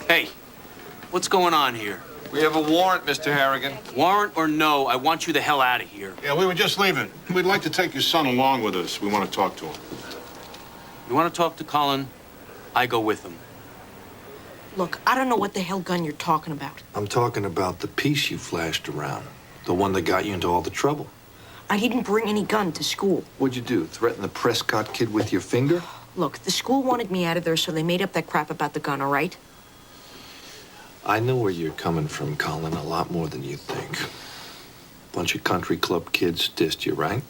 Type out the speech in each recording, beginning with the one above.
Hey, what's going on here? We have a warrant, Mr. Harrigan. Warrant or no, I want you the hell out of here. Yeah, we were just leaving. We'd like to take your son along with us. We want to talk to him. You want to talk to Colin? I go with him. Look, I don't know what the hell gun you're talking about. I'm talking about the piece you flashed around. The one that got you into all the trouble. I didn't bring any gun to school. What'd you do? Threaten the Prescott kid with your finger? Look, the school wanted me out of there, so they made up that crap about the gun, all right? I know where you're coming from, Colin, a lot more than you think. Bunch of country club kids dissed you, right?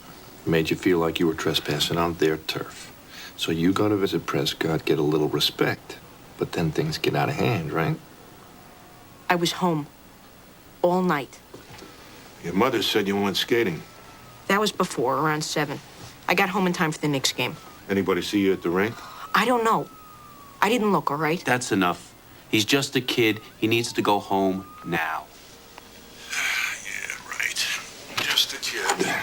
Made you feel like you were trespassing on their turf. So you go to visit Prescott, get a little respect. But then things get out of hand, right? I was home. All night. Your mother said you went skating. That was before, around 7. I got home in time for the Knicks game. Anybody see you at the rink? I don't know. I didn't look, all right? That's enough. He's just a kid. He needs to go home now. Yeah, right. Just a kid.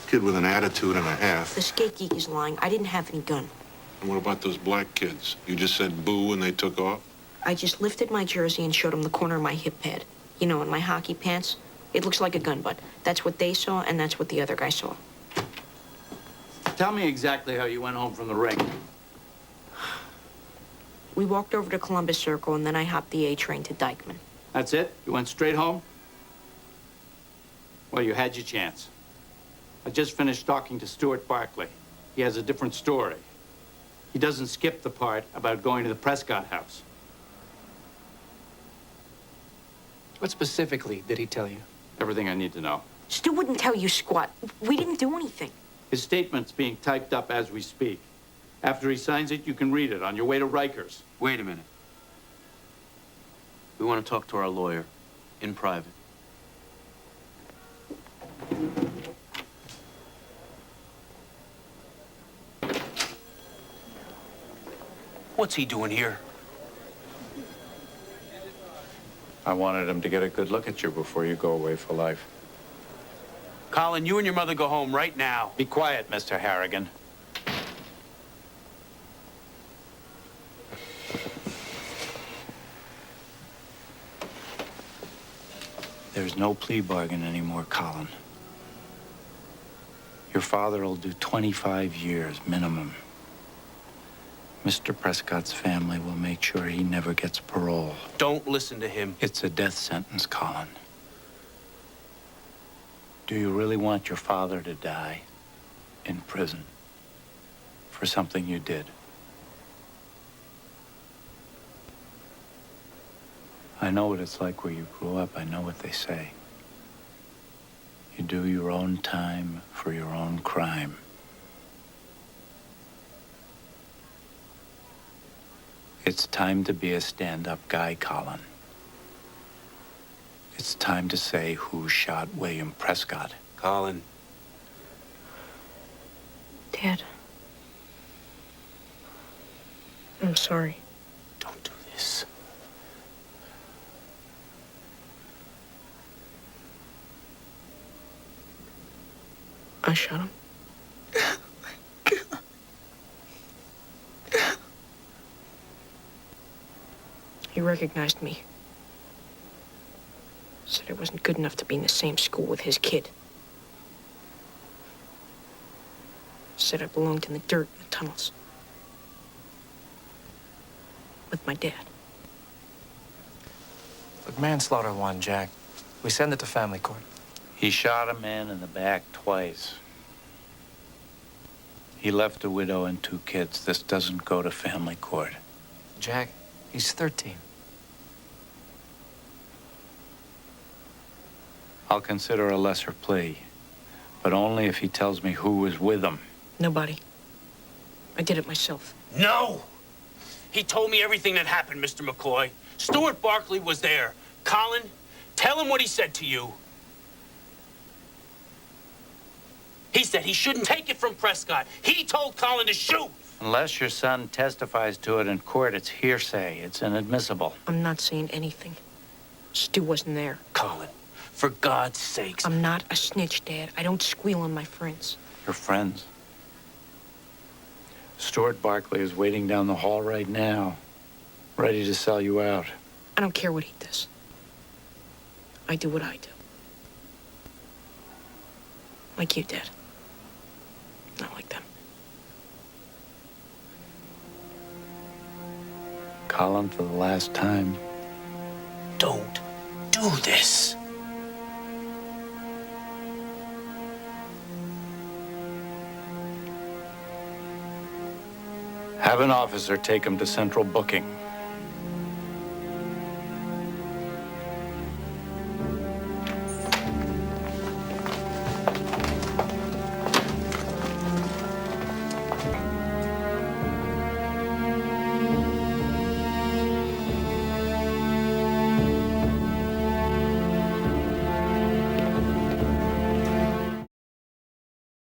Kid with an attitude and a half. The skate geek is lying. I didn't have any gun. And what about those black kids? You just said boo and they took off? I just lifted my jersey and showed them the corner of my hip pad. You know, in my hockey pants. It looks like a gun butt. That's what they saw, and that's what the other guy saw. Tell me exactly how you went home from the rink. We walked over to Columbus Circle, and then I hopped the A train to Dykeman. That's it? You went straight home? Well, you had your chance. I just finished talking to Stuart Barkley. He has a different story. He doesn't skip the part about going to the Prescott house. What specifically did he tell you? Everything I need to know. Stu wouldn't tell you squat. We didn't do anything. His statement's being typed up as we speak. After he signs it, you can read it on your way to Rikers. Wait a minute. We want to talk to our lawyer in private. What's he doing here? I wanted him to get a good look at you before you go away for life. Colin, you and your mother go home right now. Be quiet, Mr. Harrigan. There's no plea bargain anymore, Colin. Your father will do 25 years minimum. Mr. Prescott's family will make sure he never gets parole. Don't listen to him. It's a death sentence, Colin. Do you really want your father to die in prison for something you did? I know what it's like where you grew up. I know what they say. You do your own time for your own crime. It's time to be a stand-up guy, Colin. It's time to say who shot William Prescott. Colin. Dad. I'm sorry. Don't do this. I shot him. He recognized me. Said I wasn't good enough to be in the same school with his kid. Said I belonged in the dirt in the tunnels. With my dad. Look, manslaughter 1, Jack. We send it to family court. He shot a man in the back twice. He left a widow and 2 kids. This doesn't go to family court. Jack, he's 13. I'll consider a lesser plea, but only if he tells me who was with him. Nobody. I did it myself. No! He told me everything that happened, Mr. McCoy. Stuart Barkley was there. Colin, tell him what he said to you. He said he shouldn't take it from Prescott. He told Colin to shoot. Unless your son testifies to it in court, it's hearsay. It's inadmissible. I'm not saying anything. Stu wasn't there. Colin, for God's sakes. I'm not a snitch, Dad. I don't squeal on my friends. Your friends. Stuart Barkley is waiting down the hall right now. Ready to sell you out. I don't care what he does. I do what I do. Like you did. Not like them. Colin, for the last time. Don't do this. Have an officer take him to central booking.